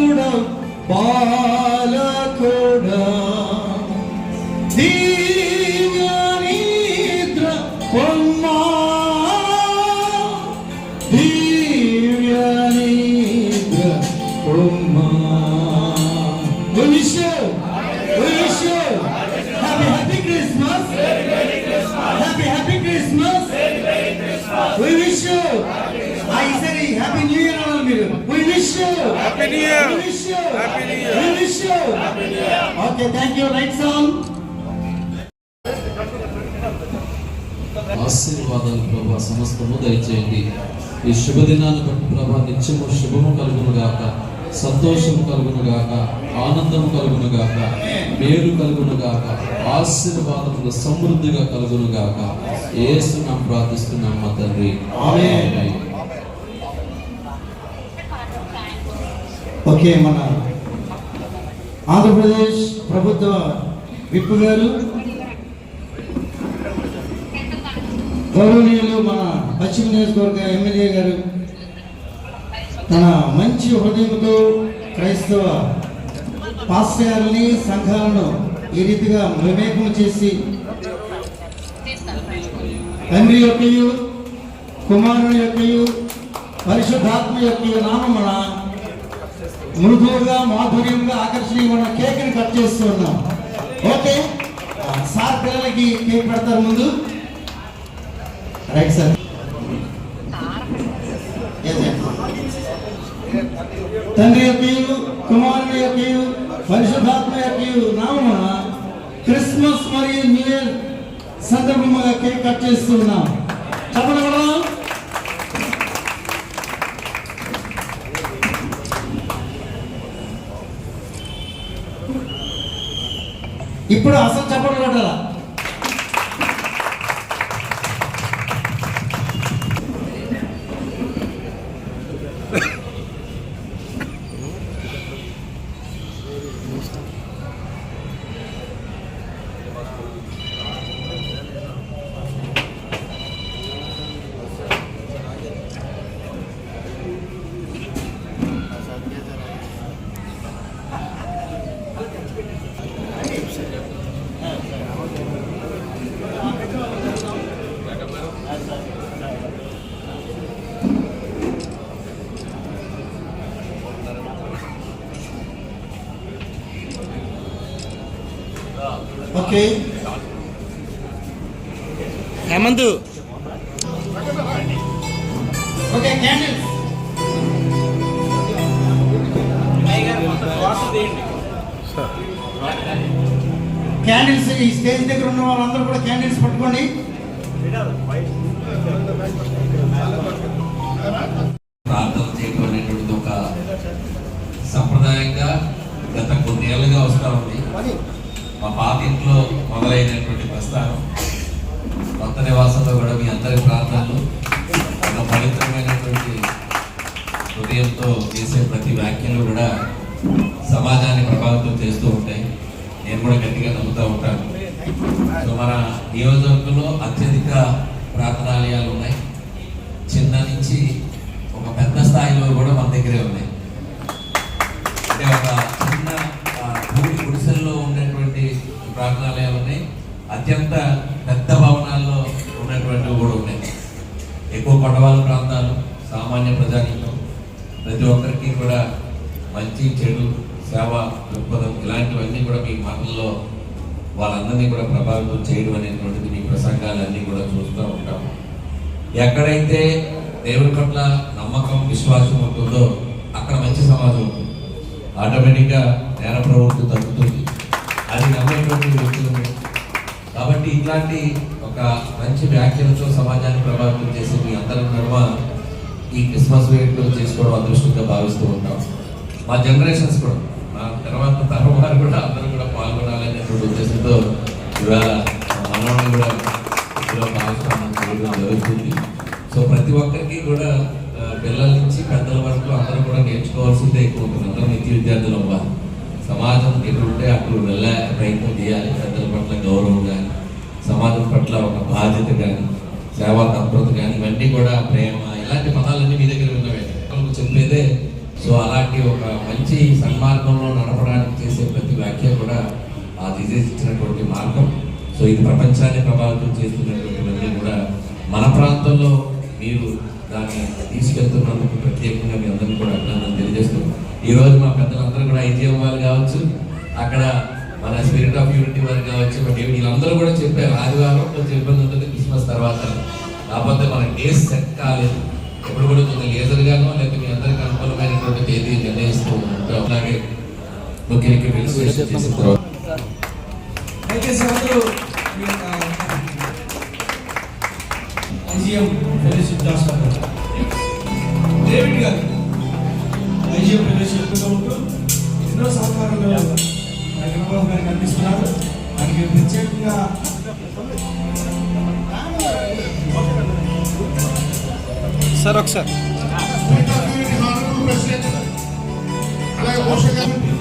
రక్షకుడా పాలకుడా దివ్య నిద్ర పొమ్మా దివ్య నిద్ర పొమ్మా. We wish you happy Christmas. Happy Christmas. We wish you. I said happy New Year all మీరు. We wish you happy New Year. We wish you happy New Year. We wish you happy New Year. Okay, thank you. Right song. ఆశీర్వాదాలు ప్రభా సమస్తము దయచేయండి. ఈ శుభదినాన్ని బట్టి ప్రభా నిత్యము శుభము కలుగును గాక, సంతోషము కలుగును గాక, ఆనందము కలుగును గాక, మేలు కలుగును గాక, ఆశీర్వాదములు సమృద్ధిగా కలుగును గాక. యేసునామమున ప్రార్థిస్తున్నాం మా తండ్రి. ఆమేన్. ఓకే, మన ఆంధ్రప్రదేశ్ ప్రభుత్వ విప్ గారు గౌరవనీయులు మన పశ్చిమ నియోజకవర్గ ఎమ్మెల్యే గారు తన మంచి హృదయంతో క్రైస్తవ పాస్టర్లని సంఘాలను ఈ రీతిగా వివేకం చేసి తండ్రి యొక్కయు కుమారుని యొక్కయు పరిశుద్ధాత్మ యొక్క నామమున మృదువుగా మాధుర్యంగా ఆకర్షణీయమైన కేక్ని కట్ చేస్తూ ఉన్నాం. ఓకే సార్ పిల్లలకి కేక్ పెడతారు ముందు. Right sir. తండ్రి యొక్కయు కుమారుని యొక్కయు పరిశుద్ధాత్మ యొక్కయు నామమున క్రిస్మస్ మరియు న్యూ ఇయర్ సందర్భంగా కేక్ కట్ చేస్తున్నాం. చెప్పడం ఇప్పుడు అసలు చెప్పడం కొట్టాలా? Okay Hemanth. Okay candles candles ఈ స్టేజ్ దగ్గర ఉన్న వాళ్ళందరూ కూడా క్యాండిల్స్ పట్టుకోండి. ప్రార్థన చేయడం అనేటువంటిది ఒక సంప్రదాయంగా గత కొన్నేళ్ళుగా వస్తూ ఉంది. మా పాత ఇంట్లో మొదలైనటువంటి ప్రస్థానం కొత్త నివాసంలో కూడా మీ అందరి ప్రార్థనలు ఒక పవిత్రమైనటువంటి హృదయంతో చేసే ప్రతి వ్యాఖ్యలు కూడా సమాజాన్ని ప్రభావితం చేస్తూ ఉంటాయి. నేను కూడా గట్టిగా నమ్ముతూ ఉంటాను. సో మన నియోజకవర్గంలో అత్యధిక ప్రార్థనాలయాలు ఉన్నాయి. చిన్న నుంచి ఒక పెద్ద స్థాయిలో కూడా మన దగ్గరే ఉన్నాయి. అంటే ఒక చిన్న భూమి గుడిసెల్లో ఉండేటువంటి ప్రార్థనాలయాలు ఉన్నాయి, అత్యంత పెద్ద భవనాల్లో ఉన్నటువంటివి కూడా ఉన్నాయి. ఎక్కువ కొండవాళ్ళ ప్రాంతాలు, సామాన్య ప్రజానీకం, ప్రతి ఒక్కరికి కూడా మంచి చెడు సేవ దృక్పథం ఇలాంటివన్నీ కూడా మీ మాటల్లో వాళ్ళందరినీ కూడా ప్రభావితం చేయడం అనేటువంటిది మీ ప్రసంగాలన్నీ కూడా చూస్తూ ఉంటాము. ఎక్కడైతే దేవుని పట్ల నమ్మకం విశ్వాసం ఉంటుందో అక్కడ మంచి సమాజం ఉంటుంది. ఆటోమేటిక్గా నేర ప్రవృత్తి తగ్గుతుంది. అది నమ్మేటువంటి వ్యక్తులు. కాబట్టి ఇట్లాంటి ఒక మంచి వ్యాఖ్యలతో సమాజాన్ని ప్రభావితం చేసి మీ అందరి నడుమ ఈ క్రిస్మస్ వేడుకలు చేసుకోవడం అదృష్టంగా భావిస్తూ ఉంటాం. మా జనరేషన్స్ కూడా, మా తర్వాత తరం వారు కూడా అందరూ కూడా పాల్గొనాలనేటువంటి ఉద్దేశంతో ఇవాళ మనల్ని కూడా ఇందులో భాగస్వామ్యం చేయడం జరుగుతుంది. సో ప్రతి ఒక్కరికి కూడా పిల్లల నుంచి పెద్దల వరకు అందరూ కూడా నేర్చుకోవాల్సిందే ఎక్కువ ఉంటుంది. అందరూ నిత్య విద్యార్థులు అవ్వాలి. సమాజం ఎక్కడుంటే అప్పుడు వెళ్ళే ప్రయత్నం చేయాలి. పెద్దల పట్ల గౌరవం కానీ, సమాజం పట్ల ఒక బాధ్యత కానీ, సేవా తత్పరత కానీ, ఇవన్నీ కూడా ప్రేమ, ఇలాంటి పదాలన్నీ మీ దగ్గర ఉన్నవే. చెప్పేదే సో అలాంటి ఒక మంచి సన్మార్గంలో నడపడానికి చేసే ప్రతి వ్యాఖ్య కూడా ఆ డిజీజ్ ఇచ్చినటువంటి మార్గం. సో ఇది ప్రపంచాన్ని ప్రభావితం చేస్తున్నటువంటివన్నీ కూడా మన ప్రాంతంలో మీరు దాన్ని తీసుకెళ్తున్నందుకు ప్రత్యేకంగా మీ అందరికీ కూడా అభినందనలు తెలియజేస్తూ ఈరోజు మా పెద్దలందరూ కూడా ఐజీఎం వాళ్ళు కావచ్చు, అక్కడ మన స్పిరిట్ ఆఫ్ యూనిటీ వారు కావచ్చు, బట్ వీళ్ళందరూ కూడా చెప్పారు ఆదివారం కొంచెం ఇబ్బంది ఉంటుంది క్రిస్మస్ తర్వాత, కాకపోతే మన డేస్ సెట్ కాలేదు. ఎప్పుడు కూడా కొంచెం లేజర్గానో లేకపోతే మీ అందరికీ అనుకూలమైనటువంటి తేదీ నిర్ణయిస్తూ ఉంటాం. అలాగే ముఖ్యంగా రిజిస్ట్రేషన్ చేసిన తర్వాత దయచేసి అందరూ మీ యొక్క ఐజీఎం ఫెలోషిప్ దాస్తారు. డేవిడ్ గారు ఐజీఎం ఫెలోషిప్లో ఉంటూ ఎన్నో సహకారాలు చంద్రబాబు గారికి అందిస్తున్నారు. దానికి ప్రత్యేకంగా సార్ ఒకసారి అలాగే మోష గారిని